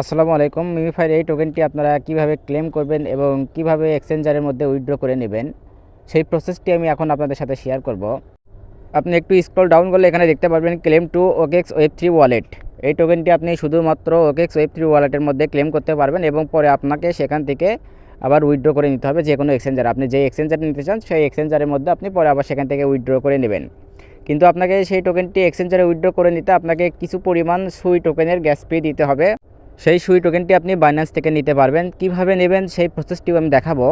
আসসালামু আলাইকুম। মিমিফাইয়ের এই টোকেনটি আপনারা কিভাবে ক্লেম করবেন এবং কিভাবে এক্সচেঞ্জারের মধ্যে উইথড্র করে নেবেন সেই প্রসেসটি আমি এখন আপনাদের সাথে শেয়ার করব। আপনি একটু স্ক্রল ডাউন করলে এখানে দেখতে পারবেন ক্লেম টু ওকেক্স ওয়েব3 ওয়ালেট। এই টোকেনটি আপনি শুধুমাত্র ওকেক্স ওয়েব3 ওয়ালেটের মধ্যে ক্লেম করতে পারবেন এবং পরে আপনাকে সেখান থেকে আবার উইথড্র করে নিতে হবে যে কোনো এক্সচেঞ্জার। আপনি যে এক্সচেঞ্জার নিতে চান সেই এক্সচেঞ্জারের মধ্যে আপনি পরে আবার সেখান থেকে উইথড্র করে নেবেন। কিন্তু আপনাকে সেই টোকেনটি এক্সচেঞ্জারে উইথড্র করে নিতে আপনাকে কিছু পরিমাণ সুই টোকেনের গ্যাস ফি দিতে হবে। সেই সুই টোকেনটি আপনি বাইন্যান্স থেকে নিতে পারবেন। কিভাবে নেবেন সেই প্রসেসটিও আমি দেখাবো।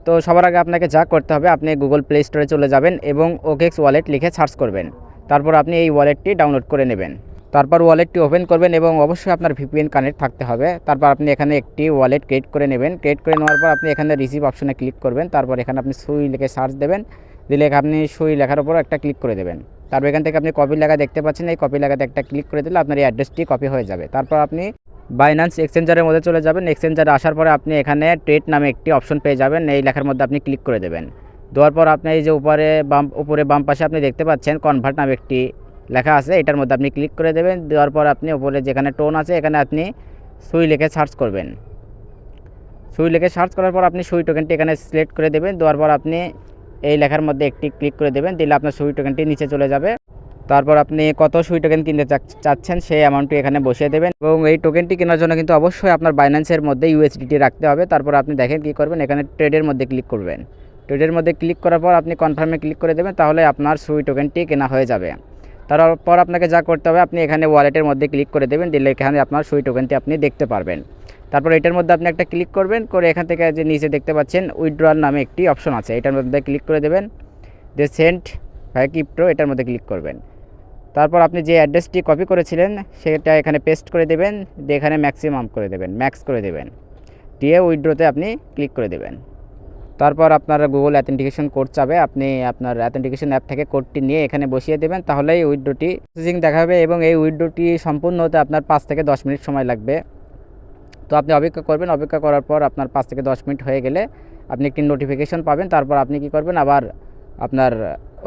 তো সবার আগে আপনাকে যা করতে হবে, আপনি গুগল প্লে স্টোরে চলে যাবেন এবং ওকেক্স ওয়ালেট লিখে সার্চ করবেন। তারপর আপনি এই ওয়ালেটটি ডাউনলোড করে নেবেন। তারপর ওয়ালেটটি ওপেন করবেন এবং অবশ্যই আপনার ভিপিএন কানেক্ট থাকতে হবে। তারপর আপনি এখানে একটি ওয়ালেট ক্রিয়েট করে নেবেন। ক্রিয়েট করে নেওয়ার পর আপনি এখানে রিসিভ অপশনে ক্লিক করবেন। তারপর এখানে আপনি সুই লিখে সার্চ দেবেন। দিলে আপনি সুই লেখার উপর একটা ক্লিক করে দেবেন। তারপর এখান থেকে আপনি কপি লেখা দেখতে পাচ্ছেন, এই কপি লেখাতে একটা ক্লিক করে দিলে আপনার এই অ্যাড্রেসটি কপি হয়ে যাবে। তারপর আপনি বাইন্যান্স এক্সচেঞ্জারের মধ্যে চলে যাবেন। এক্সচেঞ্জারে আসার পরে আপনি এখানে ট্রেড নামে একটি অপশন পেয়ে যাবেন। এই লেখার মধ্যে আপনি ক্লিক করে দেবেন। দেওয়ার পর আপনি এই যে উপরে বাম পাশে আপনি দেখতে পাচ্ছেন কনভার্ট নামে একটি লেখা আছে, এটার মধ্যে আপনি ক্লিক করে দেবেন। দেওয়ার পর আপনি উপরে যেখানে টোন আছে এখানে আপনি সুই লিখে সার্চ করবেন। সুই লিখে সার্চ করার পর আপনি সুই টোকেনটি এখানে সিলেক্ট করে দেবেন। দেওয়ার পর আপনি এই লেখার মধ্যে একটি ক্লিক করে দেবেন। দিলে আপনার সুই টোকেনটি নিচে চলে যাবে। তারপর আপনি কত সুই টোকেন কিনতে চাচ্ছেন সেই অ্যামাউন্টটি এখানে বসিয়ে দেবেন এবং এই টোকেনটি কেনার জন্য কিন্তু অবশ্যই আপনার বাইন্যান্সের মধ্যে ইউএসডিটি রাখতে হবে। তারপর আপনি দেখেন কী করবেন, এখানে ট্রেডের মধ্যে ক্লিক করবেন। ট্রেডের মধ্যে ক্লিক করার পর আপনি কনফার্মে ক্লিক করে দেবেন, তাহলে আপনার সুই টোকেনটি কেনা হয়ে যাবে। তারপর আপনাকে যা করতে হবে, আপনি এখানে ওয়ালেটের মধ্যে ক্লিক করে দেবেন। দিলে এখানে আপনার সুই টোকেনটি আপনি দেখতে পারবেন। তারপর এটার মধ্যে আপনি একটা ক্লিক করবেন, করে এখান থেকে যে নিচে দেখতে পাচ্ছেন উইথড্রয়াল নামে একটি অপশন আছে, এটার মধ্যে ক্লিক করে দেবেন। যে সেন্ট ভাই ক্রিপ্টো এটার মধ্যে ক্লিক করবেন। তারপর আপনি যে অ্যাড্রেসটি কপি করেছিলেন সেটা এখানে পেস্ট করে দেবেন, দিয়ে এখানে ম্যাক্সিমাম করে দেবেন, ম্যাক্স করে দেবেন, দিয়ে উইথড্রোতে আপনি ক্লিক করে দেবেন। তারপর আপনার গুগল অ্যাথেন্টিকেশন কোড চাবে, আপনি আপনার অ্যাথেন্টিকেশন অ্যাপ থেকে কোডটি নিয়ে এখানে বসিয়ে দেবেন, তাহলেই উইথড্রোটি প্রসেসিং দেখাবে এবং এই উইথড্রোটি সম্পূর্ণ হতে আপনার 5 থেকে 10 মিনিট সময় লাগবে। তো আপনি অপেক্ষা করবেন। অপেক্ষা করার পর আপনার 5 থেকে 10 মিনিট হয়ে গেলে আপনি একটি নোটিফিকেশন পাবেন। তারপর আপনি কি করবেন, আবার আপনার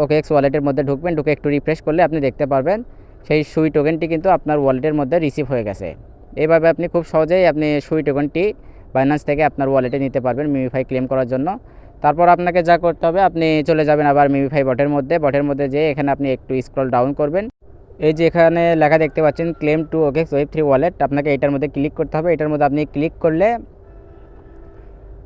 ওকেএক্স ওয়ালেটের মধ্যে ঢুকবেন। ঢুকে একটু রিফ্রেশ করলে আপনি দেখতে পারবেন সেই সুই টোকেনটি কিন্তু আপনার ওয়ালেটের মধ্যে রিসিভ হয়ে গেছে। এইভাবে আপনি খুব সহজেই আপনি সুই টোকেনটি বাইন্যান্স থেকে আপনার ওয়ালেটে নিতে পারবেন মিমিফাই ক্লেম করার জন্য। তারপর আপনাকে যা করতে হবে, আপনি চলে যাবেন আবার মিমিফাই বটের মধ্যে যেয়ে এখানে আপনি একটু স্ক্রল ডাউন করবেন। এই যে এখানে লেখা দেখতে পাচ্ছেন ক্লেম টু ওকেক্স ওয়েব3 ওয়ালেট, আপনাকে এটার মধ্যে ক্লিক করতে হবে। এটার মধ্যে আপনি ক্লিক করলে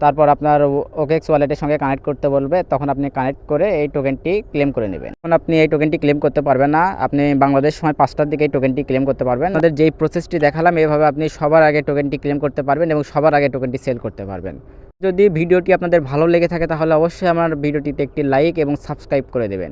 তারপর আপনার ওকেক্স ওয়ালেটের সঙ্গে কানেক্ট করতে বলবে, তখন আপনি কানেক্ট করে এই টোকেনটি ক্লেম করে নেবেন। এখন আপনি এই টোকেনটি ক্লেম করতে পারবেন না, আপনি বাংলাদেশ সময় 5টার দিকে এই টোকেনটি ক্লেম করতে পারবেন। আমাদের যেই প্রসেসটি দেখালাম এভাবে আপনি সবার আগে টোকেনটি ক্লেম করতে পারবেন এবং সবার আগে টোকেনটি সেল করতে পারবেন। যদি ভিডিওটি আপনাদের ভালো লেগে থাকে তাহলে অবশ্যই আমার ভিডিওটিতে একটি লাইক এবং সাবস্ক্রাইব করে দেবেন।